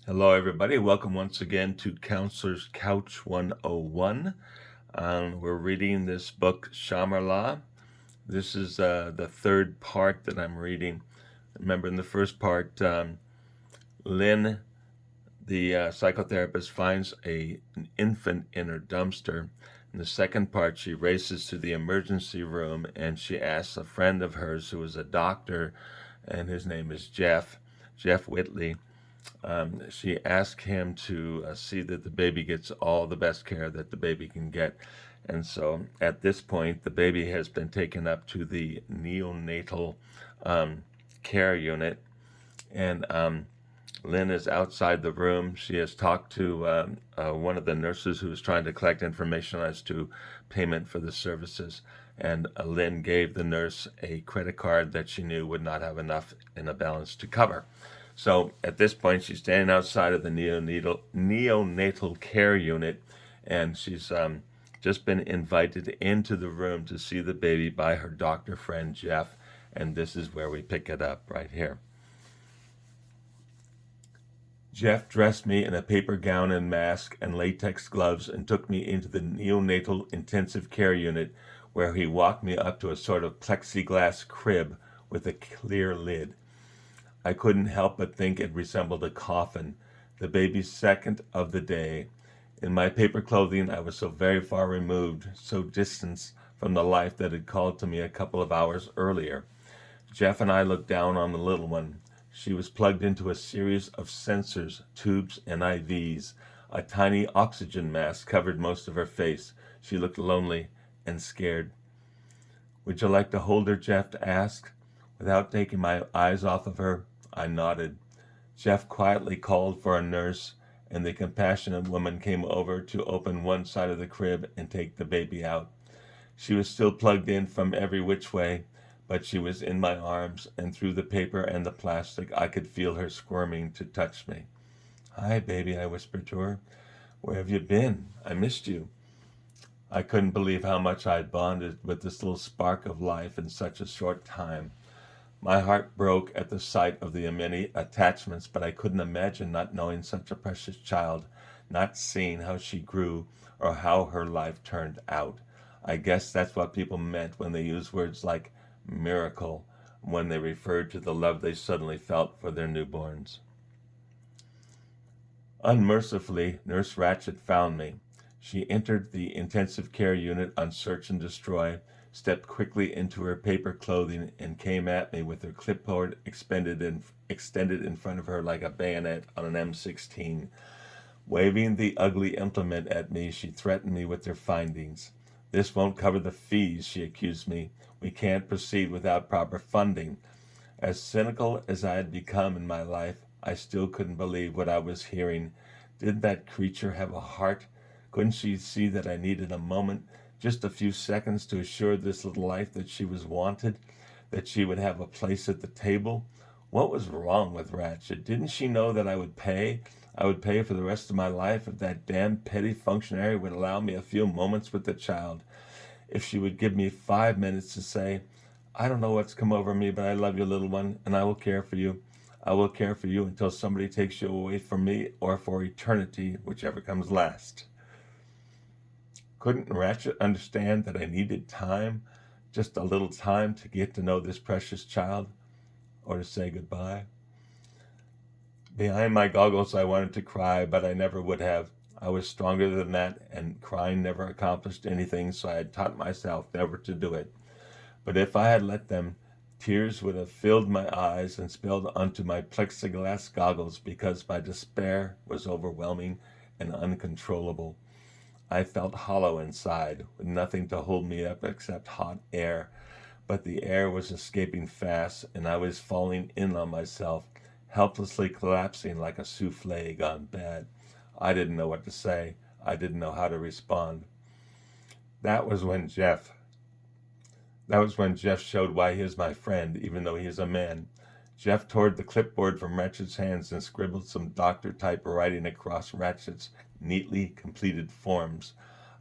Hello, everybody. Welcome once again to Counselor's Couch 101. We're reading this book, Shamarla. This is the third part that I'm reading. Remember, in the first part, Lynn, the psychotherapist, finds an infant in her dumpster. In the second part, she races to the emergency room and she asks a friend of hers who is a doctor, and his name is Jeff Whitley. She asked him to see that the baby gets all the best care that the baby can get. And so at this point, the baby has been taken up to the neonatal care unit. And Lynn is outside the room. She has talked to one of the nurses who was trying to collect information as to payment for the services. And Lynn gave the nurse a credit card that she knew would not have enough in a balance to cover. So at this point, she's standing outside of the neonatal care unit, and she's just been invited into the room to see the baby by her doctor friend, Jeff. And this is where we pick it up right here. Jeff dressed me in a paper gown and mask and latex gloves and took me into the neonatal intensive care unit, where he walked me up to a sort of plexiglass crib with a clear lid. I couldn't help but think it resembled a coffin, the baby's second of the day. In my paper clothing, I was so very far removed, so distant from the life that had called to me a couple of hours earlier. Jeff and I looked down on the little one. She was plugged into a series of sensors, tubes, and IVs. A tiny oxygen mask covered most of her face. She looked lonely and scared. "Would you like to hold her?" Jeff asked. Without taking my eyes off of her, I nodded. Jeff quietly called for a nurse, and the compassionate woman came over to open one side of the crib and take the baby out. She was still plugged in from every which way, but she was in my arms, and through the paper and the plastic, I could feel her squirming to touch me. "Hi, baby," I whispered to her. "Where have you been? I missed you." I couldn't believe how much I had bonded with this little spark of life in such a short time. My heart broke at the sight of the many attachments, but I couldn't imagine not knowing such a precious child, not seeing how she grew or how her life turned out. I guess that's what people meant when they used words like miracle when they referred to the love they suddenly felt for their newborns. Unmercifully, Nurse Ratched found me. She entered the intensive care unit on search and destroy, stepped quickly into her paper clothing, and came at me with her clipboard extended in front of her like a bayonet on an M16. Waving the ugly implement at me, she threatened me with her findings. "This won't cover the fees," she accused me. "We can't proceed without proper funding." As cynical as I had become in my life, I still couldn't believe what I was hearing. Didn't that creature have a heart? Couldn't she see that I needed a moment, just a few seconds, to assure this little life that she was wanted, that she would have a place at the table? What was wrong with Ratched? Didn't she know that I would pay? I would pay for the rest of my life if that damn petty functionary would allow me a few moments with the child. If she would give me 5 minutes to say, "I don't know what's come over me, but I love you, little one, and I will care for you. I will care for you until somebody takes you away from me or for eternity, whichever comes last." Couldn't Ratchet understand that I needed time, just a little time, to get to know this precious child, or to say goodbye? Behind my goggles, I wanted to cry, but I never would have. I was stronger than that, and crying never accomplished anything, so I had taught myself never to do it. But if I had let them, tears would have filled my eyes and spilled onto my plexiglass goggles, because my despair was overwhelming and uncontrollable. I felt hollow inside, with nothing to hold me up except hot air. But the air was escaping fast, and I was falling in on myself, helplessly collapsing like a souffle gone bad. I didn't know what to say. I didn't know how to respond. That was when Jeff showed why he is my friend, even though he is a man. Jeff tore the clipboard from Ratchet's hands and scribbled some doctor-type writing across Ratchet's neatly completed forms.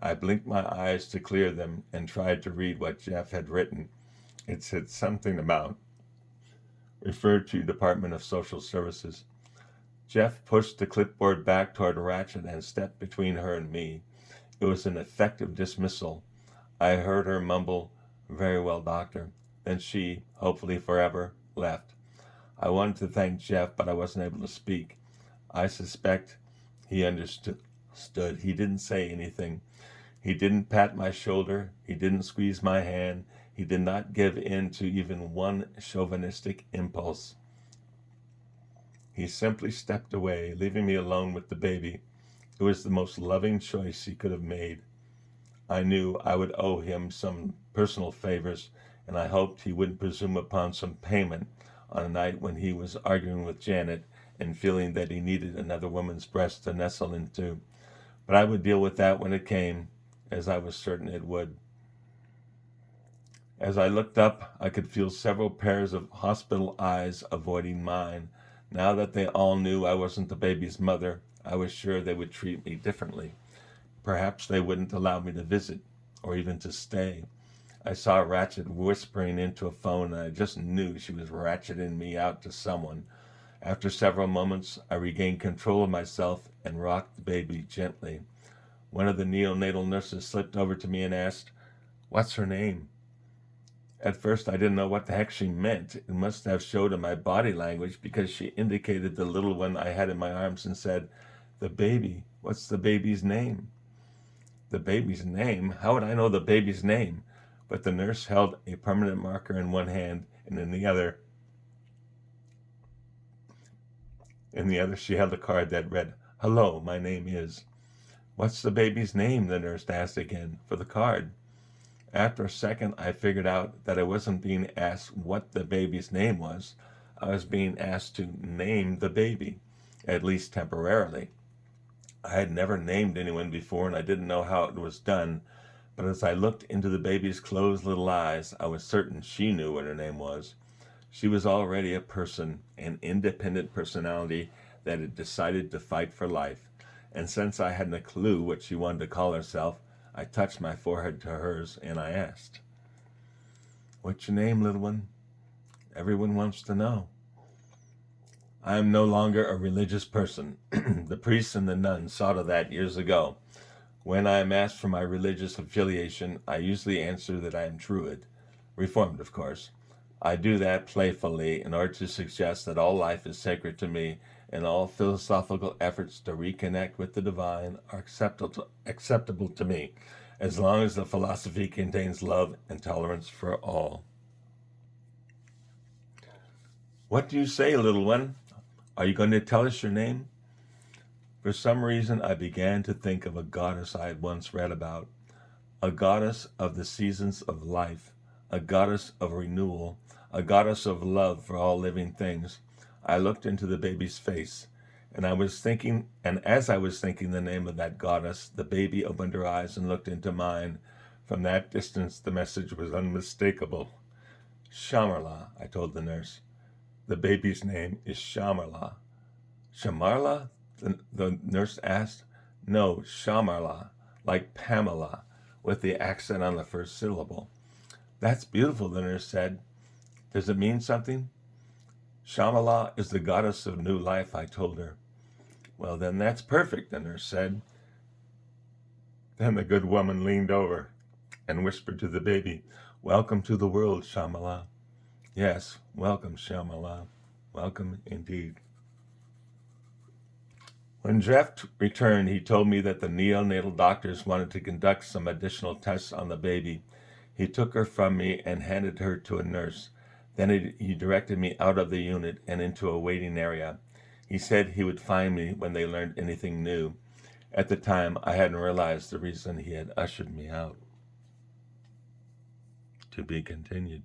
I blinked my eyes to clear them and tried to read what Jeff had written. It said something about referred to Department of Social Services. Jeff pushed the clipboard back toward Ratchet and stepped between her and me. It was an effective dismissal. I heard her mumble, "Very well, doctor." Then she, hopefully forever, left. I wanted to thank Jeff, but I wasn't able to speak. I suspect he understood. He didn't say anything. He didn't pat my shoulder. He didn't squeeze my hand. He did not give in to even one chauvinistic impulse. He simply stepped away, leaving me alone with the baby. It was the most loving choice he could have made. I knew I would owe him some personal favors, and I hoped he wouldn't presume upon some payment on a night when he was arguing with Janet and feeling that he needed another woman's breast to nestle into. But I would deal with that when it came, as I was certain it would. As I looked up, I could feel several pairs of hospital eyes avoiding mine. Now that they all knew I wasn't the baby's mother, I was sure they would treat me differently. Perhaps they wouldn't allow me to visit, or even to stay. I saw Ratchet whispering into a phone, and I just knew she was ratcheting me out to someone. After several moments, I regained control of myself and rocked the baby gently. One of the neonatal nurses slipped over to me and asked, "What's her name?" At first, I didn't know what the heck she meant. It must have showed in my body language, because she indicated the little one I had in my arms and said, "The baby. What's the baby's name?" The baby's name? How would I know the baby's name? But the nurse held a permanent marker in one hand, and in the other she held a card that read, "Hello, my name is." "What's the baby's name?" the nurse asked again, for the card. After a second, I figured out that I wasn't being asked what the baby's name was. I was being asked to name the baby, at least temporarily. I had never named anyone before, and I didn't know how it was done, but as I looked into the baby's closed little eyes, I was certain she knew what her name was. She was already a person, an independent personality that had decided to fight for life, and since I hadn't a clue what she wanted to call herself, I touched my forehead to hers, and I asked, "What's your name, little one? Everyone wants to know." I am no longer a religious person. The priests and the nuns saw to that years ago. When I am asked for my religious affiliation, I usually answer that I am Druid. Reformed, of course. I do that playfully in order to suggest that all life is sacred to me, and all philosophical efforts to reconnect with the divine are acceptable to me, as long as the philosophy contains love and tolerance for all. "What do you say, little one? Are you going to tell us your name?" For some reason, I began to think of a goddess I had once read about, a goddess of the seasons of life, a goddess of renewal, a goddess of love for all living things. I looked into the baby's face, and as I was thinking the name of that goddess, the baby opened her eyes and looked into mine. From that distance, the message was unmistakable. "Shamarla," I told the nurse. "The baby's name is Shamarla." "Shamarla?" the nurse asked. "No, Shamarla, like Pamela, with the accent on the first syllable." "That's beautiful," the nurse said. "Does it mean something?" "Shamarla is the goddess of new life," I told her. "Well, then that's perfect," the nurse said. Then the good woman leaned over and whispered to the baby, "Welcome to the world, Shamarla." "Yes, welcome, Shamarla. Welcome indeed." When Jeff returned, he told me that the neonatal doctors wanted to conduct some additional tests on the baby. He took her from me and handed her to a nurse. Then he directed me out of the unit and into a waiting area. He said he would find me when they learned anything new. At the time, I hadn't realized the reason he had ushered me out. To be continued.